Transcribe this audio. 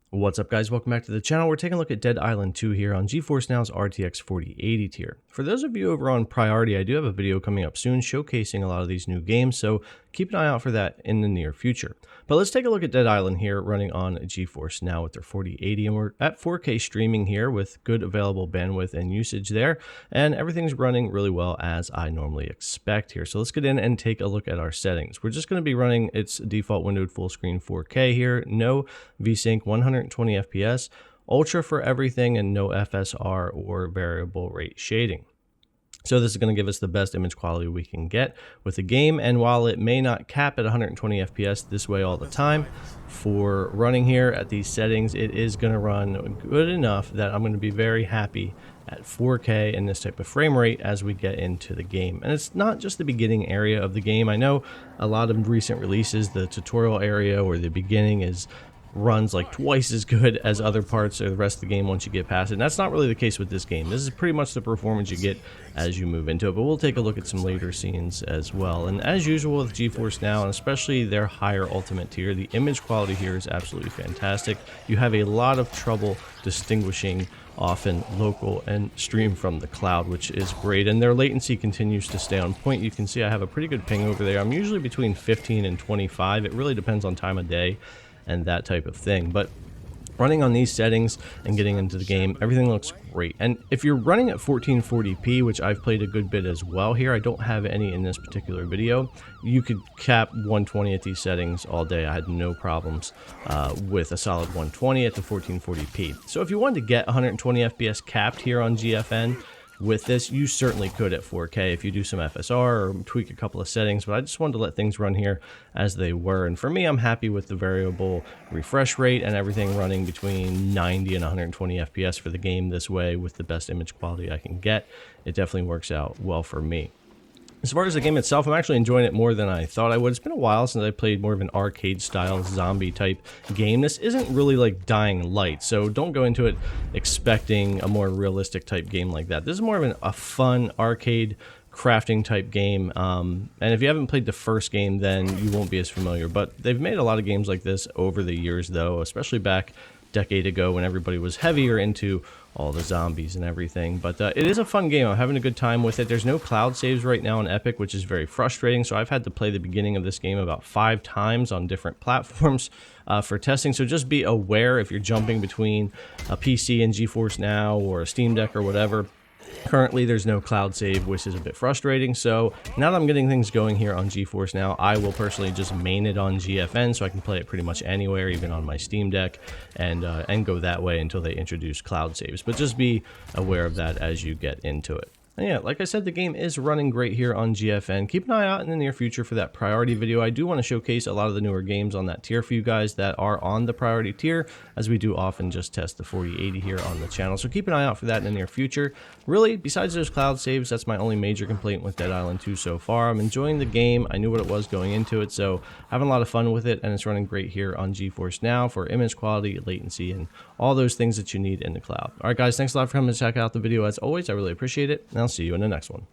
What's up, guys? Welcome back to the channel. We're taking a look at Dead Island 2 here on GeForce Now's RTX 4080 tier. For those of you over on Priority, I do have a video coming up soon showcasing a lot of these new games, so keep an eye out for that in the near future. But let's take a look at Dead Island here running on GeForce Now with their 4080, and we're at 4K streaming here with good available bandwidth and usage there, and everything's running really well as I normally expect here. So let's get in and take a look at our settings. We're just going to be running its default windowed full screen 4K here, no VSync, 120 FPS, ultra for everything, and no FSR or variable rate shading. So this is going to give us the best image quality we can get with the game, and while it may not cap at 120 FPS this way all the time, for running here at these settings, it is going to run good enough that I'm going to be very happy at 4K and this type of frame rate as we get into the game. And it's not just the beginning area of the game. I know a lot of recent releases, the tutorial area or the beginning runs like twice as good as other parts or the rest of the game once you get past it. And that's not really the case with this game. This is pretty much the performance you get as you move into it, but we'll take a look at some later scenes as well. And as usual with GeForce Now, and especially their higher ultimate tier, the image quality here is absolutely fantastic. You have a lot of trouble distinguishing often local and stream from the cloud, which is great, and their latency continues to stay on point. You can see I have a pretty good ping over there. I'm usually between 15 and 25. It really depends on time of day and that type of thing, but running on these settings and getting into the game, everything looks great. And if you're running at 1440p, which I've played a good bit as well here, I don't have any in this particular video, you could cap 120 at these settings all day. I had no problems with a solid 120 at the 1440p. So if you wanted to get 120 FPS capped here on GFN with this, you certainly could at 4K if you do some FSR or tweak a couple of settings, but I just wanted to let things run here as they were. And for me, I'm happy with the variable refresh rate and everything running between 90 and 120 FPS for the game this way with the best image quality I can get. It definitely works out well for me. As far as the game itself, I'm actually enjoying it more than I thought I would. It's been a while since I played more of an arcade-style zombie-type game. This isn't really like Dying Light, so don't go into it expecting a more realistic-type game like that. This is more of a fun arcade crafting-type game, and if you haven't played the first game, then you won't be as familiar. But they've made a lot of games like this over the years, though, especially back decade ago when everybody was heavier into all the zombies and everything. But it is a fun game. I'm having a good time with it. There's no cloud saves right now on Epic, which is very frustrating, so I've had to play the beginning of this game about 5 times on different platforms for testing. So just be aware if you're jumping between a PC and GeForce Now or a Steam Deck or whatever. Currently, there's no cloud save, which is a bit frustrating. So now that I'm getting things going here on GeForce Now, I will personally just main it on GFN so I can play it pretty much anywhere, even on my Steam Deck, and go that way until they introduce cloud saves. But just be aware of that as you get into it. And yeah, like I said, the game is running great here on GFN. Keep an eye out in the near future for that priority video. I do want to showcase a lot of the newer games on that tier for you guys that are on the priority tier, as we do often just test the 4080 here on the channel. So keep an eye out for that in the near future. Really, besides those cloud saves, that's my only major complaint with Dead Island 2 so far. I'm enjoying the game. I knew what it was going into it, so having a lot of fun with it, and it's running great here on GeForce Now for image quality, latency, and all those things that you need in the cloud. All right, guys, thanks a lot for coming to check out the video. As always, I really appreciate it, and I'll see you in the next one.